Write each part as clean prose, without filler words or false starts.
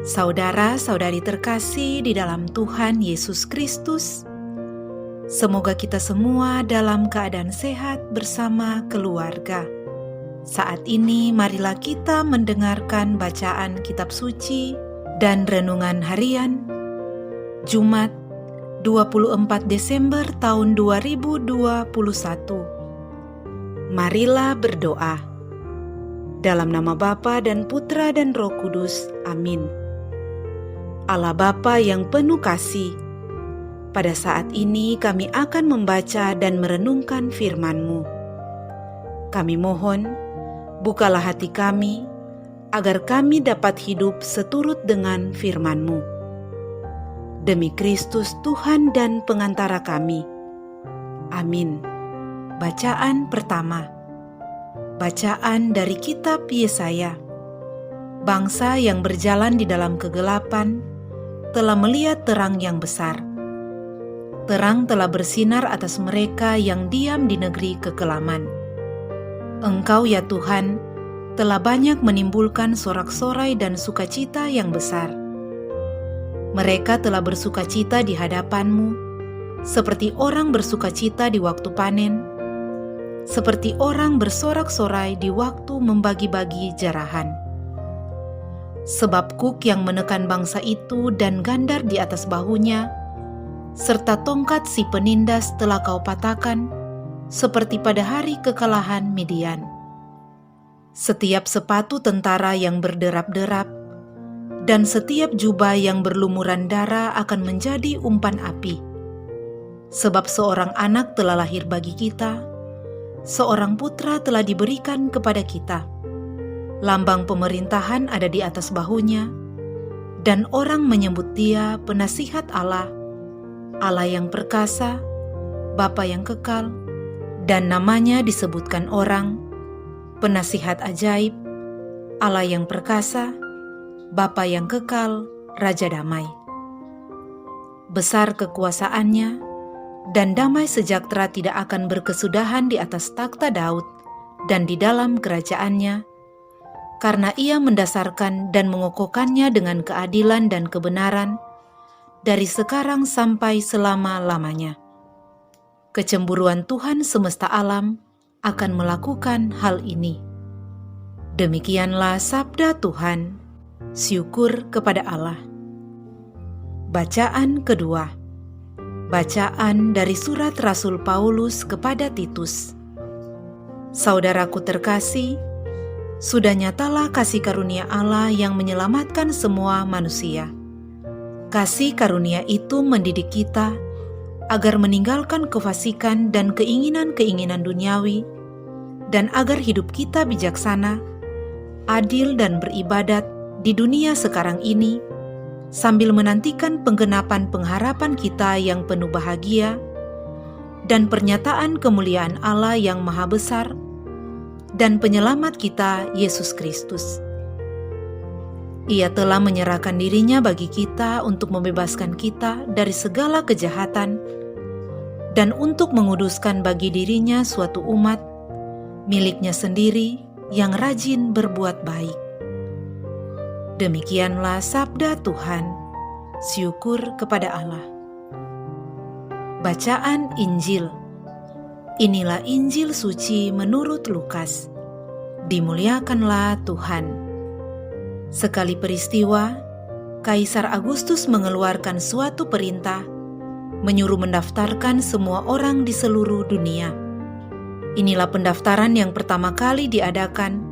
Saudara-saudari terkasih di dalam Tuhan Yesus Kristus, semoga kita semua dalam keadaan sehat bersama keluarga. Saat ini marilah kita mendengarkan bacaan kitab suci dan renungan harian Jumat 24 Desember tahun 2021. Marilah berdoa. Dalam nama Bapa dan Putra dan Roh Kudus. Amin. Allah Bapa yang penuh kasih, pada saat ini kami akan membaca dan merenungkan firman-Mu. Kami mohon, bukalah hati kami, agar kami dapat hidup seturut dengan firman-Mu. Demi Kristus Tuhan dan pengantara kami. Amin. Bacaan pertama. Bacaan dari kitab Yesaya. Bangsa yang berjalan di dalam kegelapan telah melihat terang yang besar. Terang telah bersinar atas mereka yang diam di negeri kekelaman. Engkau ya Tuhan, telah banyak menimbulkan sorak-sorai dan sukacita yang besar. Mereka telah bersukacita di hadapan-Mu, seperti orang bersukacita di waktu panen, seperti orang bersorak-sorai di waktu membagi-bagi jarahan. Sebab kuk yang menekan bangsa itu dan gandar di atas bahunya, serta tongkat si penindas telah Kau patahkan, seperti pada hari kekalahan Midian. Setiap sepatu tentara yang berderap-derap, dan setiap jubah yang berlumuran darah akan menjadi umpan api. Sebab seorang anak telah lahir bagi kita, seorang putra telah diberikan kepada kita. Lambang pemerintahan ada di atas bahunya, dan orang menyebut dia penasihat Allah, Allah yang perkasa, Bapa yang kekal, dan namanya disebutkan orang, penasihat ajaib, Allah yang perkasa, Bapa yang kekal, Raja damai. Besar kekuasaannya, dan damai sejahtera tidak akan berkesudahan di atas takhta Daud dan di dalam kerajaannya, karena ia mendasarkan dan mengokohkannya dengan keadilan dan kebenaran dari sekarang sampai selama-lamanya. Kecemburuan Tuhan semesta alam akan melakukan hal ini. Demikianlah sabda Tuhan. Syukur kepada Allah. Bacaan kedua. Bacaan dari surat Rasul Paulus kepada Titus. Saudaraku terkasih, sudah nyatalah kasih karunia Allah yang menyelamatkan semua manusia. Kasih karunia itu mendidik kita agar meninggalkan kefasikan dan keinginan-keinginan duniawi, dan agar hidup kita bijaksana, adil dan beribadat di dunia sekarang ini, sambil menantikan penggenapan pengharapan kita yang penuh bahagia dan pernyataan kemuliaan Allah yang maha besar dan penyelamat kita Yesus Kristus. Ia telah menyerahkan dirinya bagi kita untuk membebaskan kita dari segala kejahatan dan untuk menguduskan bagi dirinya suatu umat miliknya sendiri yang rajin berbuat baik. Demikianlah sabda Tuhan. Syukur kepada Allah. Bacaan Injil. Inilah Injil suci menurut Lukas. Dimuliakanlah Tuhan. Sekali peristiwa, Kaisar Agustus mengeluarkan suatu perintah, menyuruh mendaftarkan semua orang di seluruh dunia. Inilah pendaftaran yang pertama kali diadakan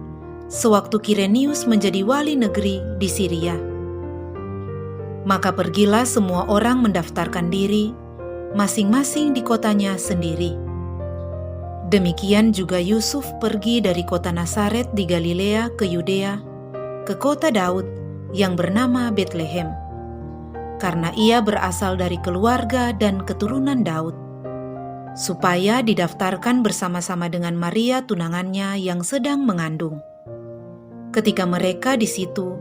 sewaktu Kirenius menjadi wali negeri di Syria. Maka pergilah semua orang mendaftarkan diri, masing-masing di kotanya sendiri. Demikian juga Yusuf pergi dari kota Nazaret di Galilea ke Yudea, ke kota Daud yang bernama Betlehem, karena ia berasal dari keluarga dan keturunan Daud, supaya didaftarkan bersama-sama dengan Maria tunangannya yang sedang mengandung. Ketika mereka di situ,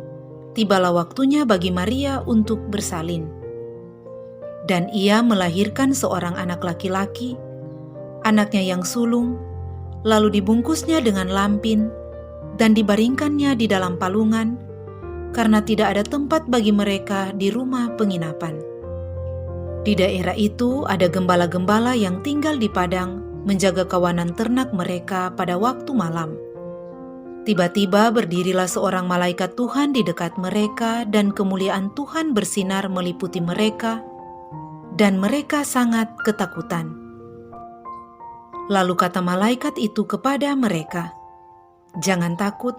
tibalah waktunya bagi Maria untuk bersalin. Dan ia melahirkan seorang anak laki-laki, anaknya yang sulung, lalu dibungkusnya dengan lampin dan dibaringkannya di dalam palungan, karena tidak ada tempat bagi mereka di rumah penginapan. Di daerah itu ada gembala-gembala yang tinggal di padang menjaga kawanan ternak mereka pada waktu malam. Tiba-tiba berdirilah seorang malaikat Tuhan di dekat mereka dan kemuliaan Tuhan bersinar meliputi mereka dan mereka sangat ketakutan. Lalu kata malaikat itu kepada mereka, "Jangan takut,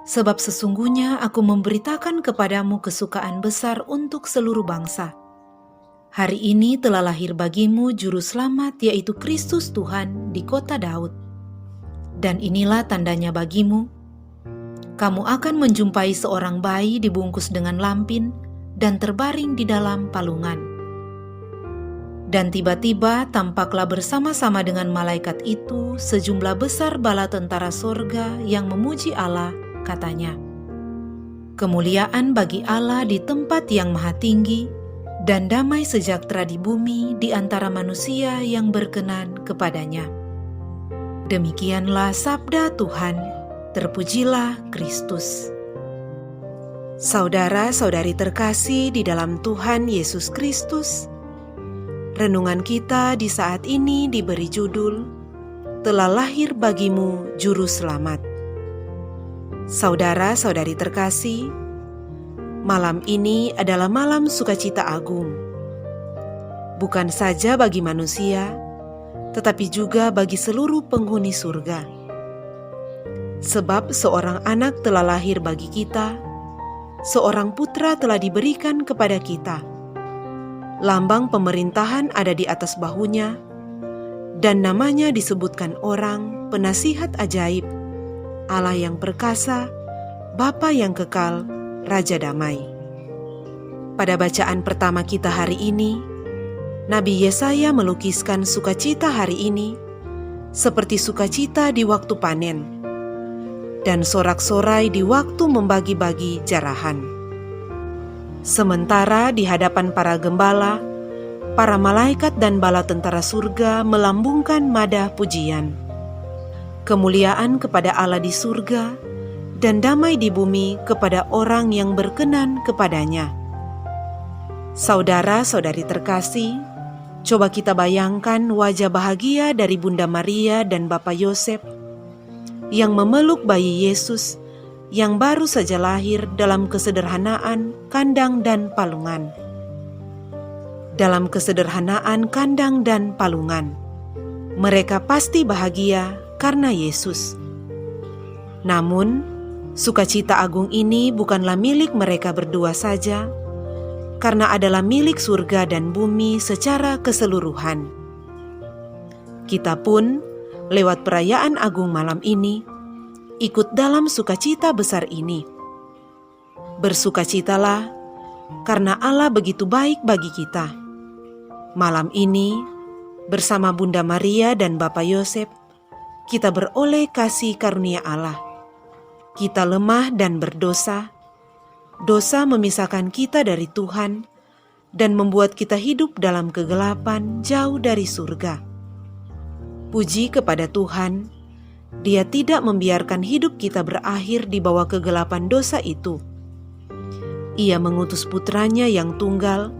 sebab sesungguhnya aku memberitakan kepadamu kesukaan besar untuk seluruh bangsa. Hari ini telah lahir bagimu Juru Selamat, yaitu Kristus Tuhan di kota Daud. Dan inilah tandanya bagimu, kamu akan menjumpai seorang bayi dibungkus dengan lampin dan terbaring di dalam palungan." Dan tiba-tiba tampaklah bersama-sama dengan malaikat itu sejumlah besar bala tentara sorga yang memuji Allah, katanya, "Kemuliaan bagi Allah di tempat yang maha tinggi, dan damai sejahtera di bumi di antara manusia yang berkenan kepadanya." Demikianlah sabda Tuhan, terpujilah Kristus. Saudara-saudari terkasih di dalam Tuhan Yesus Kristus, renungan kita di saat ini diberi judul, "Telah lahir bagimu Juru Selamat." Saudara-saudari terkasih, malam ini adalah malam sukacita agung. Bukan saja bagi manusia, tetapi juga bagi seluruh penghuni surga. Sebab seorang anak telah lahir bagi kita, seorang putra telah diberikan kepada kita. Lambang pemerintahan ada di atas bahunya, dan namanya disebutkan orang Penasihat Ajaib, Allah yang perkasa, Bapa yang kekal, Raja Damai. Pada bacaan pertama kita hari ini, Nabi Yesaya melukiskan sukacita hari ini seperti sukacita di waktu panen dan sorak-sorai di waktu membagi-bagi jarahan. Sementara di hadapan para gembala, para malaikat dan bala tentara surga melambungkan madah pujian. Kemuliaan kepada Allah di surga dan damai di bumi kepada orang yang berkenan kepadanya. Saudara-saudari terkasih, coba kita bayangkan wajah bahagia dari Bunda Maria dan Bapak Yosef yang memeluk bayi Yesus yang baru saja lahir dalam kesederhanaan kandang dan palungan. Dalam kesederhanaan kandang dan palungan, mereka pasti bahagia karena Yesus. Namun, sukacita agung ini bukanlah milik mereka berdua saja, karena adalah milik surga dan bumi secara keseluruhan. Kita pun, lewat perayaan agung malam ini, ikut dalam sukacita besar ini. Bersukacitalah, karena Allah begitu baik bagi kita. Malam ini, bersama Bunda Maria dan Bapak Yosef, kita beroleh kasih karunia Allah. Kita lemah dan berdosa. Dosa memisahkan kita dari Tuhan dan membuat kita hidup dalam kegelapan jauh dari surga. Puji kepada Tuhan, Dia tidak membiarkan hidup kita berakhir di bawah kegelapan dosa itu. Ia mengutus putranya yang tunggal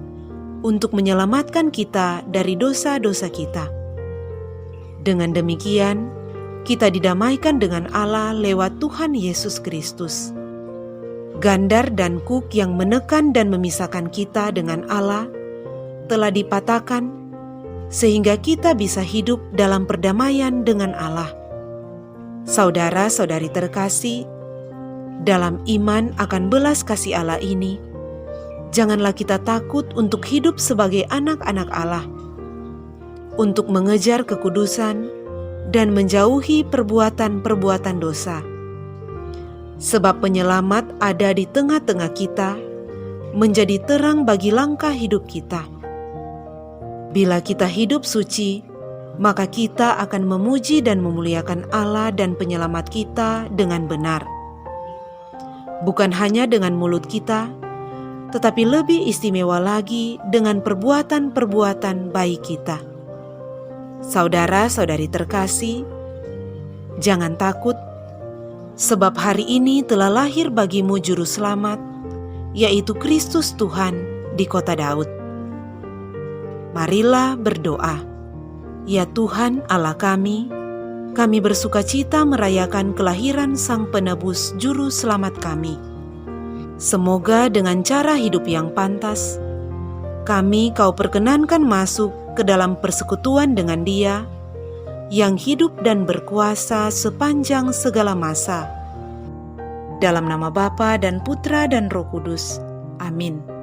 untuk menyelamatkan kita dari dosa-dosa kita. Dengan demikian, kita didamaikan dengan Allah lewat Tuhan Yesus Kristus. Gandar dan kuk yang menekan dan memisahkan kita dengan Allah telah dipatahkan, sehingga kita bisa hidup dalam perdamaian dengan Allah. Saudara-saudari terkasih, dalam iman akan belas kasih Allah ini, janganlah kita takut untuk hidup sebagai anak-anak Allah, untuk mengejar kekudusan dan menjauhi perbuatan-perbuatan dosa. Sebab penyelamat ada di tengah-tengah kita, menjadi terang bagi langkah hidup kita. Bila kita hidup suci, maka kita akan memuji dan memuliakan Allah dan penyelamat kita dengan benar. Bukan hanya dengan mulut kita, tetapi lebih istimewa lagi dengan perbuatan-perbuatan baik kita. Saudara-saudari terkasih, jangan takut, sebab hari ini telah lahir bagimu Juru Selamat, yaitu Kristus Tuhan di kota Daud. Marilah berdoa. Ya Tuhan Allah kami bersukacita merayakan kelahiran Sang Penebus Juru Selamat kami. Semoga dengan cara hidup yang pantas, kami Kau perkenankan masuk ke dalam persekutuan dengan Dia, yang hidup dan berkuasa sepanjang segala masa. Dalam nama Bapa dan Putra dan Roh Kudus. Amin.